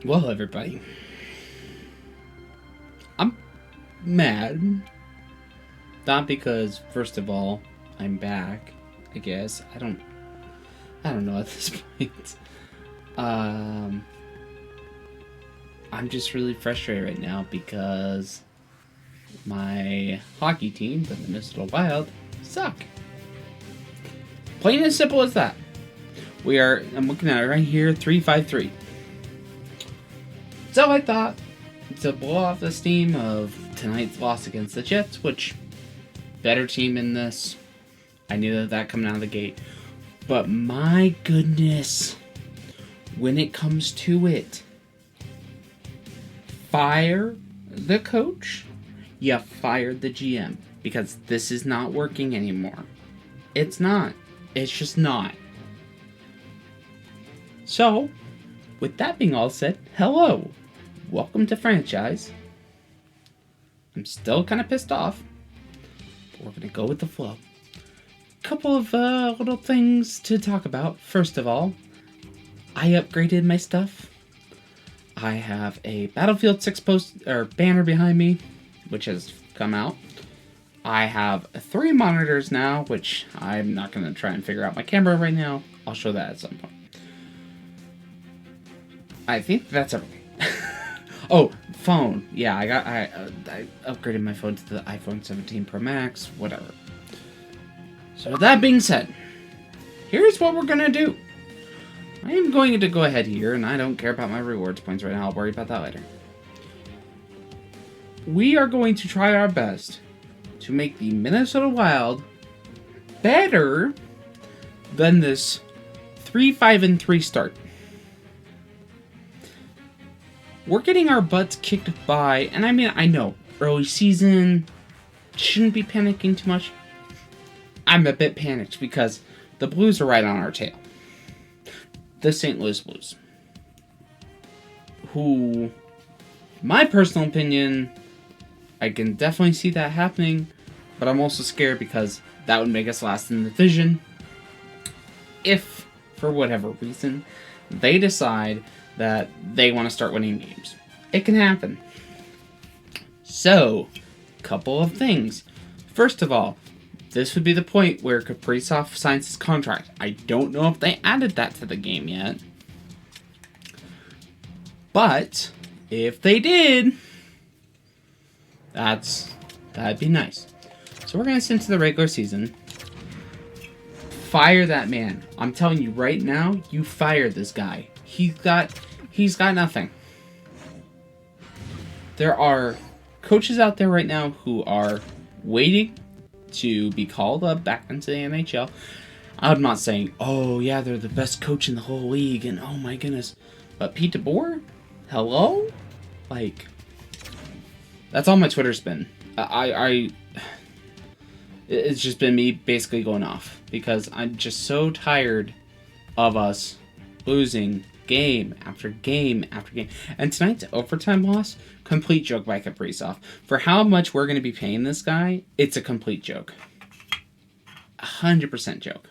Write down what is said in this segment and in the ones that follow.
Well, everybody, I'm mad. Not because, first of all, I'm back. I guess I don't know at this point. Um, I'm just really frustrated right now because my hockey team, the Minnesota Wild, suck. Plain and simple as that. I'm looking at it right here, 3-5-3. So I thought to blow off the steam of tonight's loss against the Jets, which better team in this. I knew that coming out of the gate. But my goodness, when it comes to it, fire the coach, you fired the GM because this is not working anymore. It's not. It's just not. So, with that being all said, hello. Welcome to franchise. I'm still kind of pissed off, but we're going to go with the flow. Couple of little things to talk about. First of all, I upgraded my stuff. I have a Battlefield 6 banner behind me, which has come out. I have 3 monitors now, which I'm not going to try and figure out my camera right now. I'll show that at some point. I think that's everything. Oh, phone. Yeah, I upgraded my phone to the iPhone 17 Pro Max, whatever. So with that being said, here's what we're going to do. I am going to go ahead here, and I don't care about my rewards points right now. I'll worry about that later. We are going to try our best to make the Minnesota Wild better than this 3-5-3 start. We're getting our butts kicked by, and I mean, I know, early season, shouldn't be panicking too much. I'm a bit panicked because the Blues are right on our tail. The St. Louis Blues. Who, my personal opinion, I can definitely see that happening, but I'm also scared because that would make us last in the division. If, for whatever reason, they decide that they want to start winning games. It can happen. So, couple of things. First of all, this would be the point where Kaprizov signs his contract. I don't know if they added that to the game yet. But, if they did, that'd be nice. So we're going to send to the regular season. Fire that man. I'm telling you right now, you fire this guy. He's got nothing. There are coaches out there right now who are waiting to be called up back into the NHL. I'm not saying, oh yeah, they're the best coach in the whole league, and oh my goodness. But Pete DeBoer? Hello? Like, that's all my Twitter's been. It's just been me basically going off. Because I'm just so tired of us losing game after game after game. And tonight's overtime loss, complete joke by Kaprizov. For how much we're going to be paying this guy, it's a complete joke. 100% joke.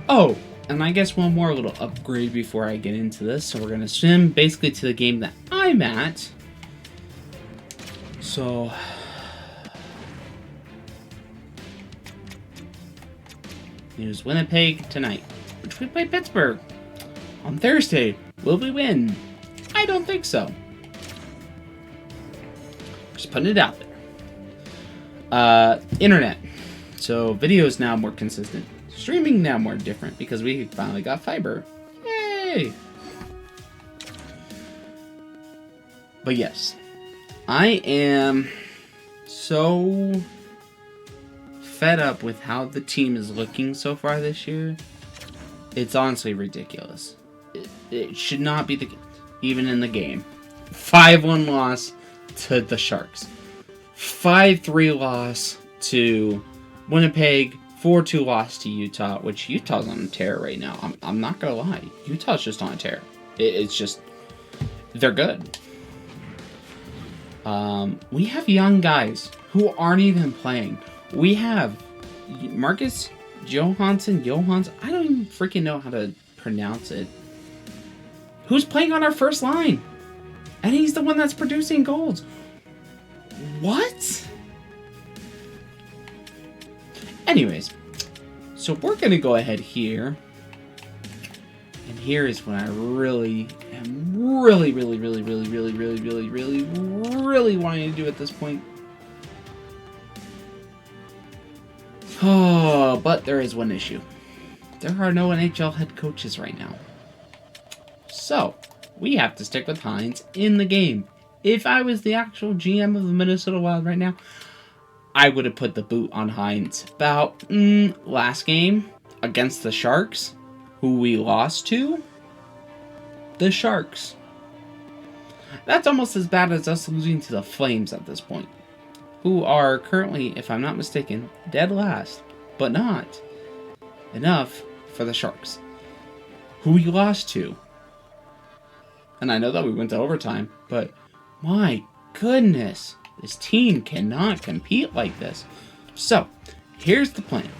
Oh, and I guess one more little upgrade before I get into this. So we're going to swim basically to the game that I'm at. So here's Winnipeg tonight, which we play Pittsburgh. On Thursday, will we win? I don't think so. Just putting it out there. Internet. So video is now more consistent. Streaming now more different because we finally got fiber. Yay! But yes, I am so fed up with how the team is looking so far this year. It's honestly ridiculous. It should not be even in the game. 5-1 loss to the Sharks. 5-3 loss to Winnipeg. 4-2 loss to Utah, which Utah's on a tear right now. I'm not gonna lie. Utah's just on a tear. It's just, they're good. We have young guys who aren't even playing. We have Marcus Johansson, I don't even freaking know how to pronounce it. who's playing on our first line. And he's the one that's producing goals. What? Anyways, so we're going to go ahead here. And here is what I really wanting to do at this point. Oh, but there is one issue. There are no NHL head coaches right now. So, we have to stick with Hines in the game. If I was the actual GM of the Minnesota Wild right now, I would have put the boot on Hines. About last game against the Sharks, who we lost to. The Sharks. That's almost as bad as us losing to the Flames at this point, who are currently, if I'm not mistaken, dead last, but not enough for the Sharks, who we lost to. And I know that we went to overtime, but my goodness, this team cannot compete like this. So, here's the plan.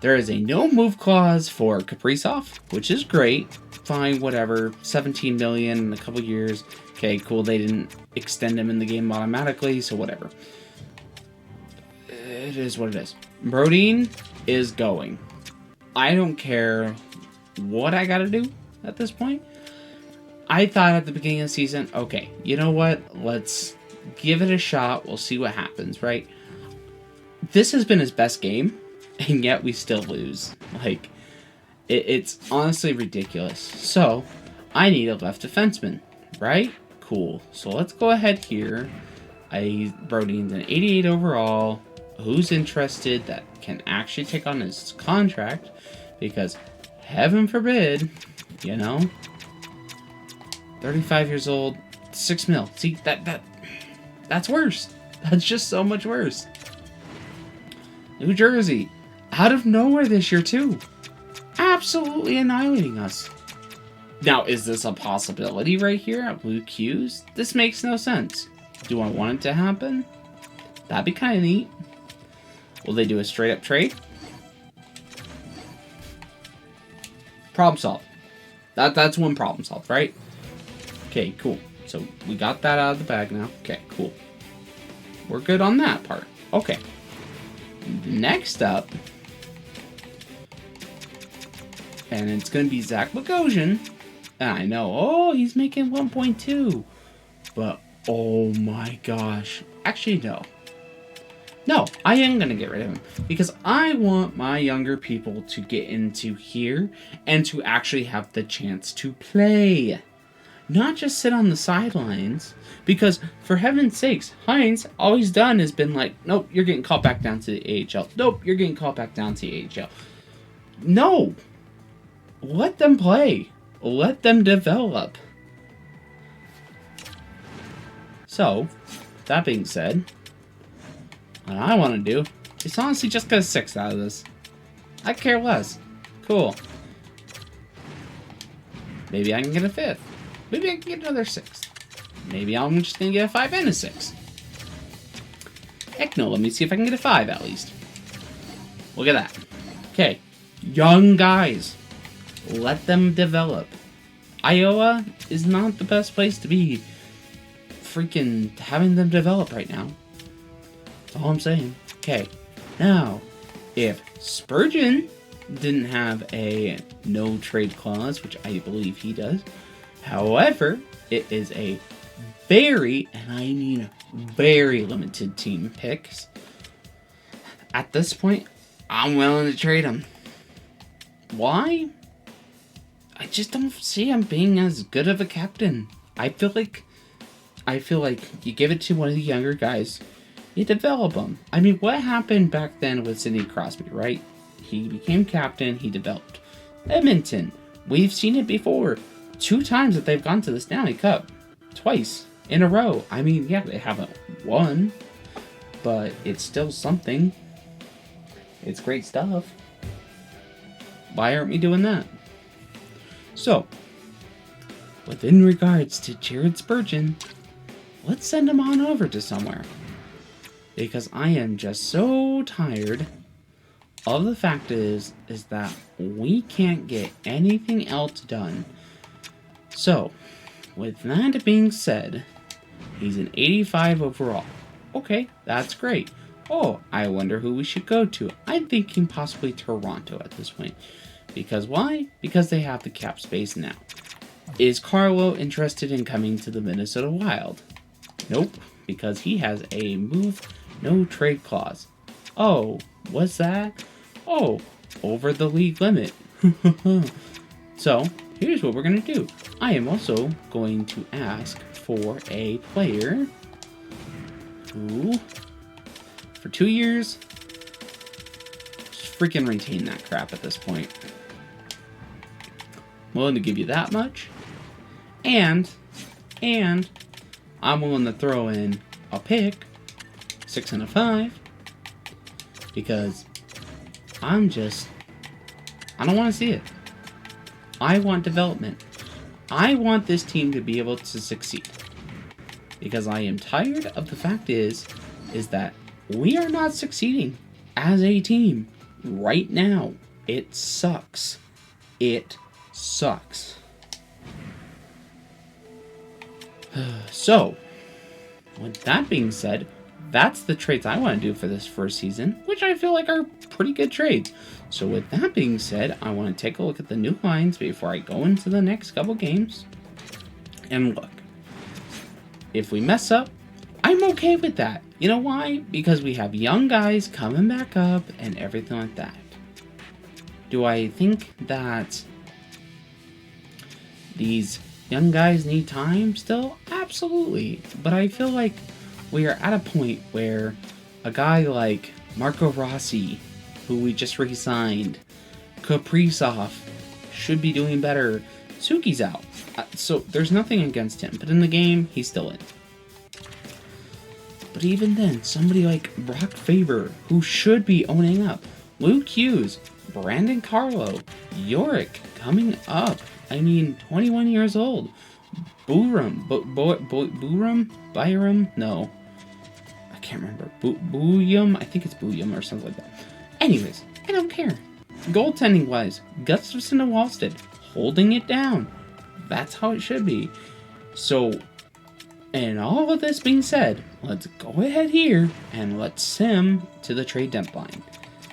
There is a no-move clause for Kaprizov, which is great. Fine, whatever. 17 million in a couple years. Okay, cool. They didn't extend him in the game automatically, so whatever. It is what it is. Brodin is going. I don't care what I gotta do at this point. I thought at the beginning of the season, okay, you know what? Let's give it a shot. We'll see what happens, right? This has been his best game, and yet we still lose. Like, it's honestly ridiculous. So, I need a left defenseman, right? Cool. So let's go ahead here. Brodin's an 88 overall. Who's interested that can actually take on his contract? Because, heaven forbid, you know, 35 years old, 6 mil. See, that's worse. That's just so much worse. New Jersey, out of nowhere this year too. Absolutely annihilating us. Now, is this a possibility right here at Blue Q's? This makes no sense. Do I want it to happen? That'd be kind of neat. Will they do a straight up trade? Problem solved. That's one problem solved, right? Okay, cool. So we got that out of the bag now. Okay, cool. We're good on that part. Okay. Next up, and it's going to be Zach Bogosian. And I know, oh, he's making 1.2. But, oh my gosh. Actually, no. No, I am going to get rid of him. Because I want my younger people to get into here and to actually have the chance to play. Not just sit on the sidelines. Because, for heaven's sakes, Hines, all he's done has been like, nope, you're getting called back down to the AHL. Nope, you're getting called back down to the AHL. No. Let them play. Let them develop. So, that being said, what I want to do is honestly just get a 6 out of this. I care less. Cool. Maybe I can get a 5th. Maybe I can get another 6th. Maybe I'm just going to get a 5 and a 6. Heck no, let me see if I can get a 5 at least. Look at that. Okay. Young guys. Let them develop. Iowa is not the best place to be freaking having them develop right now. That's all I'm saying. Okay. Now, if Spurgeon didn't have a no trade clause, which I believe he does, however, it is a very, and I mean very limited team picks. At this point, I'm willing to trade him. Why? I just don't see him being as good of a captain. I feel like you give it to one of the younger guys, you develop him. I mean, what happened back then with Sidney Crosby, right? He became captain, he developed. Edmonton, we've seen it before. 2 times that they've gone to the Stanley Cup. Twice in a row. I mean, yeah, they haven't won, but it's still something. It's great stuff. Why aren't we doing that? So, within regards to Jared Spurgeon, let's send him on over to somewhere. Because I am just so tired of the fact is that we can't get anything else done So, with that being said, he's an 85 overall. Okay, that's great. Oh, I wonder who we should go to. I'm thinking possibly Toronto at this point. Because why? Because they have the cap space now. Is Carlo interested in coming to the Minnesota Wild? Nope, because he has a move no trade clause. Oh, what's that? Oh, over the league limit. So, here's what we're going to do. I am also going to ask for a player who, for 2 years, just freaking retain that crap at this point. I'm willing to give you that much. And I'm willing to throw in a pick, 6 and a 5, because I don't want to see it. I want development. I want this team to be able to succeed. Because I am tired of the fact is that we are not succeeding as a team right now. It sucks. It sucks. So, with that being said, that's the trades I want to do for this first season, which I feel like are pretty good trades. So with that being said, I want to take a look at the new lines before I go into the next couple games. And look, if we mess up, I'm okay with that. You know why? Because we have young guys coming back up and everything like that. Do I think that these young guys need time still? Absolutely. But I feel like we are at a point where a guy like Marco Rossi, who we just re-signed, Kaprizov, should be doing better. Suki's out. So there's nothing against him. But in the game, he's still in. But even then, somebody like Brock Faber, who should be owning up. Luke Hughes, Brandon Carlo, Yorick coming up. I mean, 21 years old. Byram? No. I can't remember. Booyum? I think it's Booyum or something like that. Anyways, I don't care. Goaltending-wise, Gustafsson and Wallstead holding it down. That's how it should be. So, and all of this being said, let's go ahead here and let's sim to the trade deadline.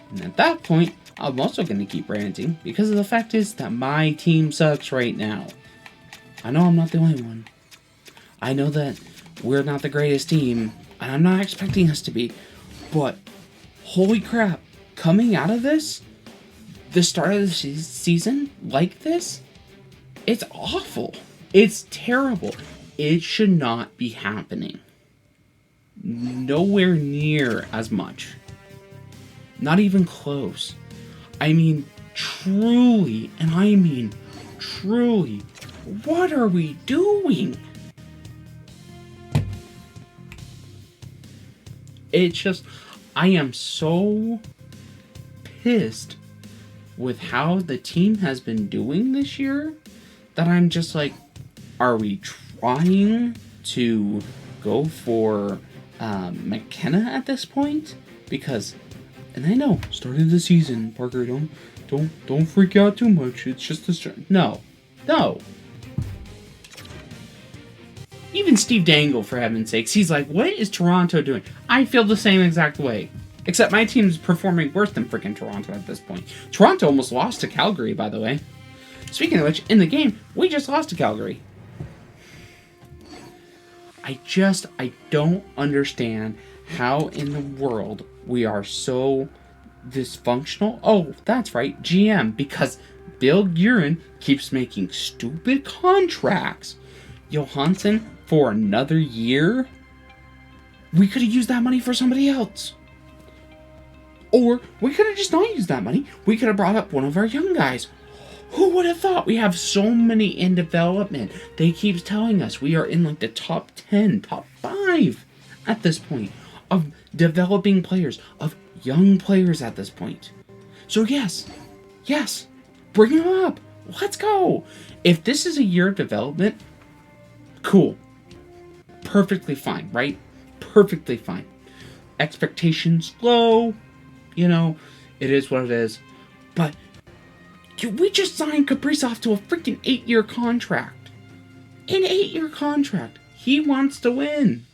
And at that point, I'm also going to keep ranting because the fact is that my team sucks right now. I know I'm not the only one. I know that we're not the greatest team, and I'm not expecting us to be, but holy crap, coming out of this, the start of the season like this, it's awful. It's terrible. It should not be happening. Nowhere near as much. Not even close. I mean, truly, and I mean truly, what are we doing? It's just, I am so pissed with how the team has been doing this year that I'm just like, are we trying to go for McKenna at this point? Because, and I know, start of the season, Parker, don't freak out too much. It's just a start. No. Even Steve Dangle, for heaven's sakes, he's like, what is Toronto doing? I feel the same exact way. Except my team's performing worse than freaking Toronto at this point. Toronto almost lost to Calgary, by the way. Speaking of which, in the game, we just lost to Calgary. I don't understand how in the world we are so dysfunctional. Oh, that's right, GM, because Bill Guerin keeps making stupid contracts. Johansson for another year? We could have used that money for somebody else. Or we could have just not used that money. We could have brought up one of our young guys. Who would have thought? We have so many in development. They keep telling us we are in like the top 10, top 5 at this point of developing players, of young players at this point. So yes, bring them up. Let's go. If this is a year of development, cool. Perfectly fine, right? Perfectly fine. Expectations low. You know, it is what it is. But we just signed Kaprizov to a freaking 8-year contract. An 8-year contract. He wants to win.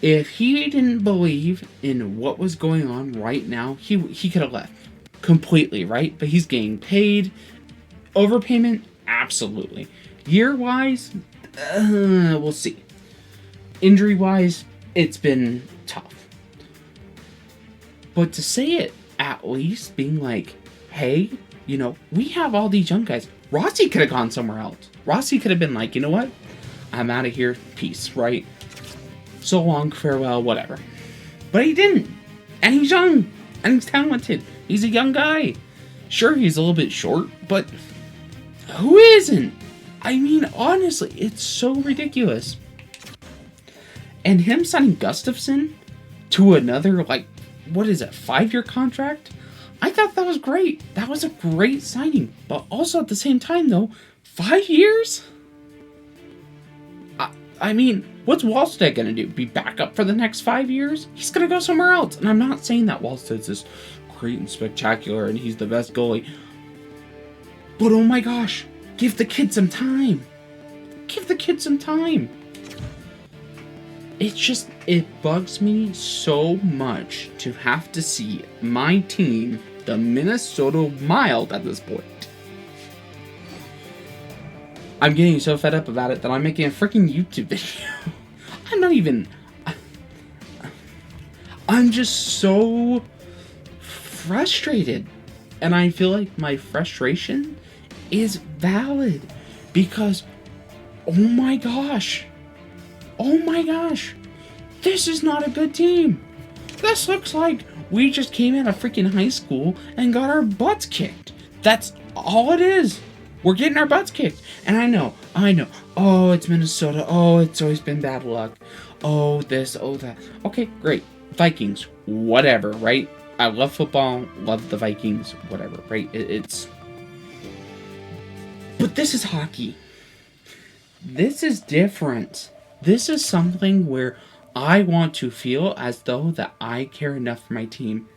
If he didn't believe in what was going on right now, he could have left completely, right? But he's getting paid. Overpayment? Absolutely. Year-wise? We'll see. Injury-wise, it's been tough. But to say it at least being like, hey, you know, we have all these young guys. Rossi could have gone somewhere else. Rossi could have been like, you know what? I'm out of here. Peace, right? So long, farewell, whatever. But he didn't. And he's young. And he's talented. He's a young guy. Sure, he's a little bit short, but who isn't? I mean, honestly, it's so ridiculous. And him signing Gustafsson to another, like, what is it, 5-year contract? I thought that was great. That was a great signing. But also at the same time, though, 5 years? I mean, what's Wallstedt going to do? Be back up for the next 5 years? He's going to go somewhere else. And I'm not saying that Wallsted's this great and spectacular and he's the best goalie. But oh my gosh, give the kid some time. Give the kid some time. It's just, it bugs me so much to have to see my team, the Minnesota Wild, at this point. I'm getting so fed up about it that I'm making a freaking YouTube video. I'm just so frustrated. And I feel like my frustration is valid. Because, oh my gosh, this is not a good team. This looks like we just came out of freaking high school and got our butts kicked. That's all it is. We're getting our butts kicked. And I know. Oh, it's Minnesota. Oh, it's always been bad luck. Oh, this, oh, that. Okay, great. Vikings, whatever, right? I love football, love the Vikings, whatever, right? It's... But this is hockey. This is different. This is something where I want to feel as though that I care enough for my team.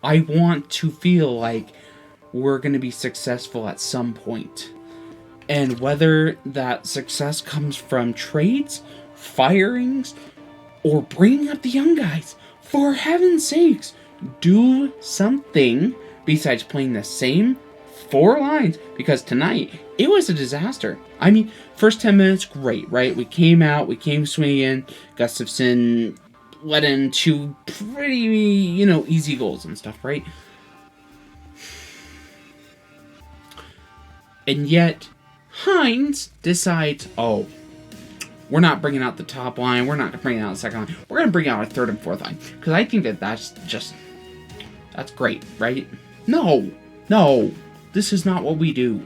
I want to feel like we're going to be successful at some point. And whether that success comes from trades, firings, or bringing up the young guys, for heaven's sakes, do something besides playing the same 4 lines. Because tonight, it was a disaster. I mean, first 10 minutes, great, right? We came swinging. Gustafsson let in 2 pretty, easy goals and stuff, right? And yet, Hines decides, oh, we're not bringing out the top line. We're not bringing out the second line. We're going to bring out our third and fourth line. Because I think that's great, right? No. This is not what we do.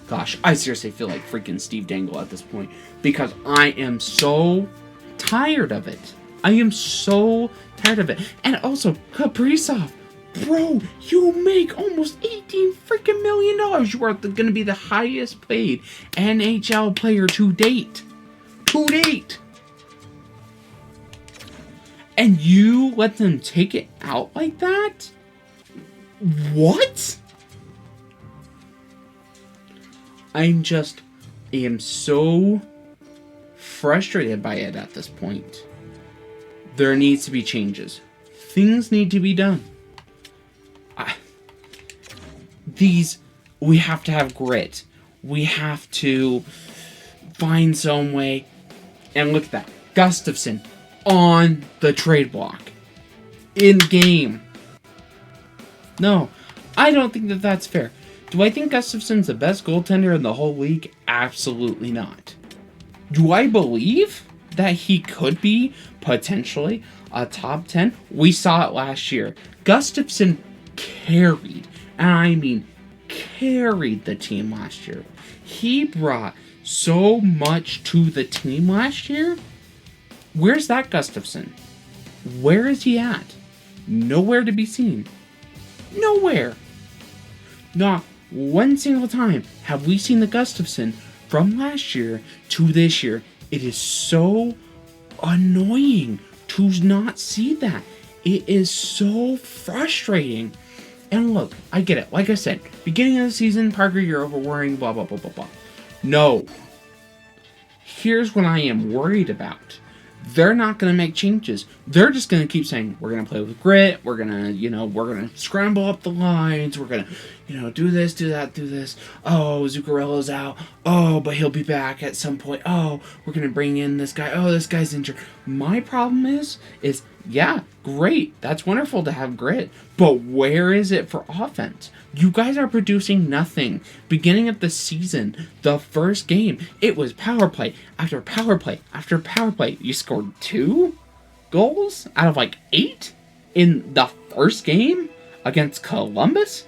Gosh, I seriously feel like freaking Steve Dangle at this point. Because I am so tired of it. And also, Kaprizov. Bro, you make almost $18 freaking million. You are going to be the highest paid NHL player to date. And you let them take it out like that? What? I am so frustrated by it at this point. There needs to be changes. Things need to be done. We have to have grit. We have to find some way. And look at that. Gustafsson on the trade block. In game. No, I don't think that that's fair. Do I think Gustafsson's the best goaltender in the whole league? Absolutely not. Do I believe that he could be potentially a top 10? We saw it last year. Gustafsson carried, and I mean carried the team last year. He brought so much to the team last year. Where's that Gustafsson? Where is he at? Nowhere to be seen. Nowhere. Not one single time have we seen the Gustafsson from last year to this year. It is so annoying to not see that. It is so frustrating. And look, I get it. Like I said, beginning of the season, Parker, you're over worrying, blah, blah, blah, blah, blah. No. Here's what I am worried about. They're not going to make changes. They're just going to keep saying, we're going to play with grit. We're going to, we're going to scramble up the lines. We're going to, do this, do that, do this. Oh, Zuccarello's out. Oh, but he'll be back at some point. Oh, we're going to bring in this guy. Oh, this guy's injured. My problem is, yeah, great. That's wonderful to have grit. But where is it for offense? You guys are producing nothing. Beginning of the season, the first game, it was power play after power play after power play. You scored 2 goals out of 8 in the first game against Columbus?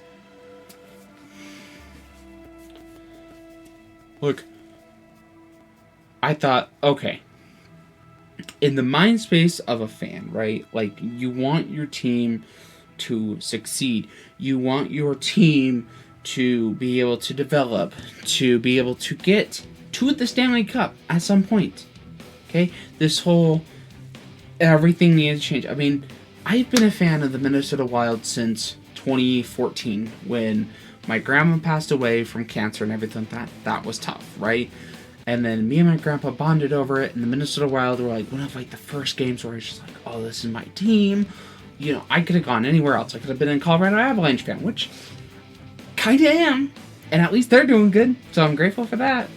Look, I thought, okay, in the mind space of a fan, right? You want your team to succeed. You want your team to be able to develop, to be able to get to the Stanley Cup at some point. Okay? This whole everything needs to change. I mean, I've been a fan of the Minnesota Wild since 2014 when my grandma passed away from cancer and everything. That was tough, right? And then me and my grandpa bonded over it, and the Minnesota Wild were one of the first games where I was just oh, this is my team. I could have gone anywhere else. I could have been a Colorado Avalanche fan, which kind of am. And at least they're doing good, so I'm grateful for that.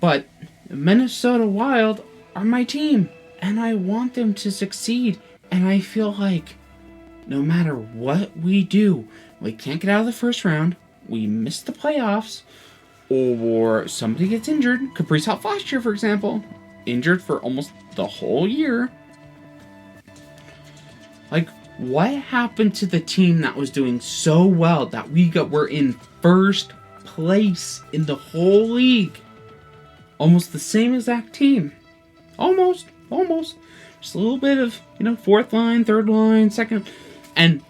But Minnesota Wild are my team, and I want them to succeed. And I feel no matter what we do, we can't get out of the first round, we miss the playoffs, or somebody gets injured. Kaprizov last year, for example, injured for almost the whole year. What happened to the team that was doing so well that we're in first place in the whole league? Almost the same exact team. Almost. Just a little bit of, fourth line, third line, second. And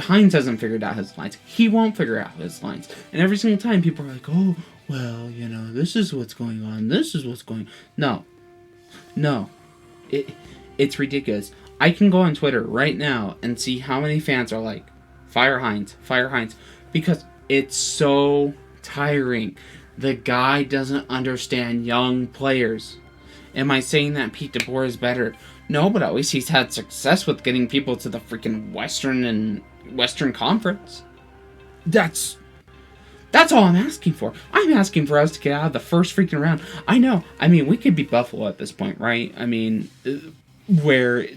Hines hasn't figured out his lines. He won't figure out his lines. And every single time people are oh, well, this is what's going on. This is what's going on. No. It's ridiculous. I can go on Twitter right now and see how many fans are fire Hines, because it's so tiring. The guy doesn't understand young players. Am I saying that Pete DeBoer is better? No, but at least he's had success with getting people to the freaking Western Conference. That's all I'm asking for. I'm asking for us to get out of the first freaking round. I know. I mean, we could beat Buffalo at this point, right? I mean, where,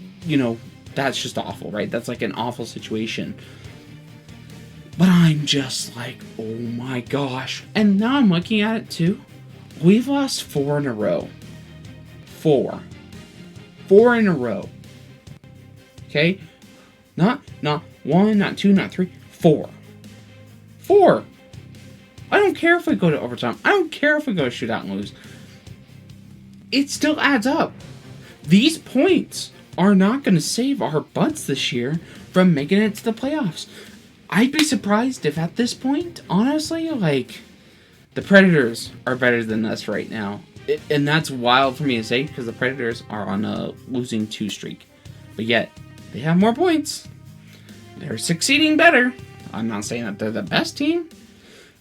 that's just awful, right? That's an awful situation. But I'm just oh my gosh. And now I'm looking at it too. We've lost 4 in a row. 4 in a row. Okay? Not 1, not 2, not 3. 4. I don't care if we go to overtime. I don't care if we go to shootout and lose. It still adds up. These points are not going to save our butts this year from making it to the playoffs. I'd be surprised if at this point, honestly, the Predators are better than us right now. And that's wild for me to say because the Predators are on a losing 2 streak. But yet, they have more points. They're succeeding better. I'm not saying that they're the best team.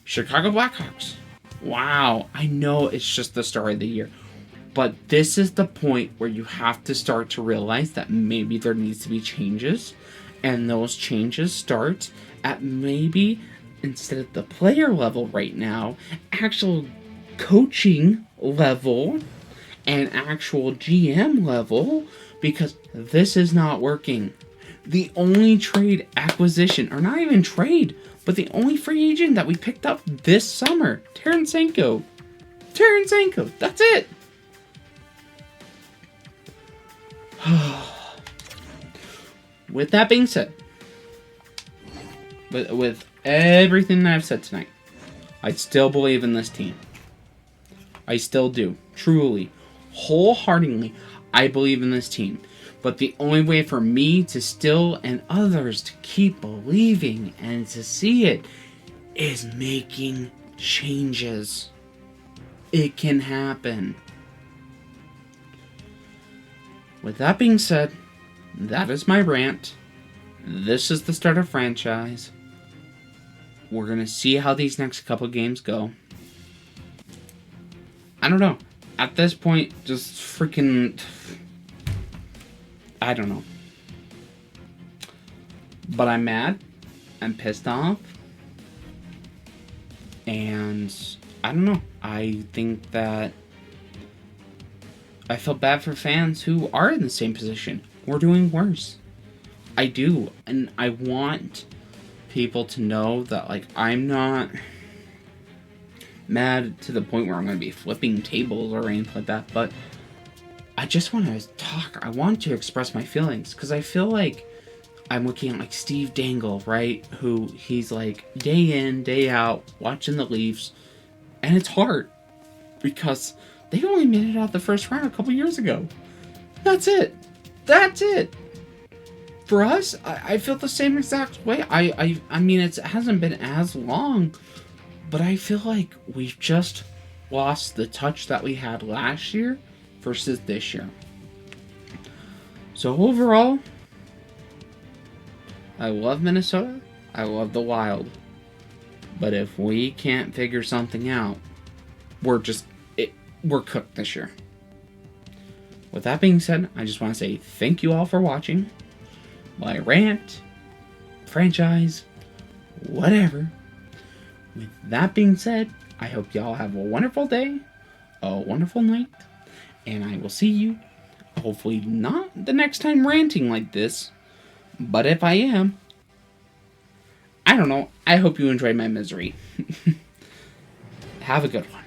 Chicago Blackhawks. Wow, I know it's just the start of the year. But this is the point where you have to start to realize that maybe there needs to be changes. And those changes start at maybe, instead of the player level right now, actual coaching level and actual GM level, because this is not working. The only trade acquisition, or not even trade, but the only free agent that we picked up this summer, Tarasenko, that's it. With that being said, with everything that I've said tonight, I still believe in this team. I still do. Truly. Wholeheartedly, I believe in this team. But the only way for me to still and others to keep believing and to see it is making changes. It can happen. With that being said, that is my rant. This is the start of franchise. We're going to see how these next couple games go. I don't know. At this point, just freaking... I don't know. But I'm mad. I'm pissed off. And I don't know. I think that I feel bad for fans who are in the same position. We're doing worse. I do. And I want people to know that, like, I'm not mad to the point where I'm going to be flipping tables or anything like that. But I just want to talk. I want to express my feelings. Because I feel like I'm looking at, like, Steve Dangle, right? Who he's, like, day in, day out, watching the Leafs. And it's hard. Because they only made it out the first round a couple years ago. That's it. That's it. For us, I feel the same exact way. I mean, it hasn't been as long. But I feel like we've just lost the touch that we had last year versus this year. So overall, I love Minnesota. I love the Wild. But if we can't figure something out, we're cooked this year. With that being said, I just want to say thank you all for watching my rant, franchise, whatever. With that being said, I hope y'all have a wonderful day, a wonderful night, and I will see you, hopefully not the next time ranting like this, but if I am, I don't know, I hope you enjoyed my misery. Have a good one.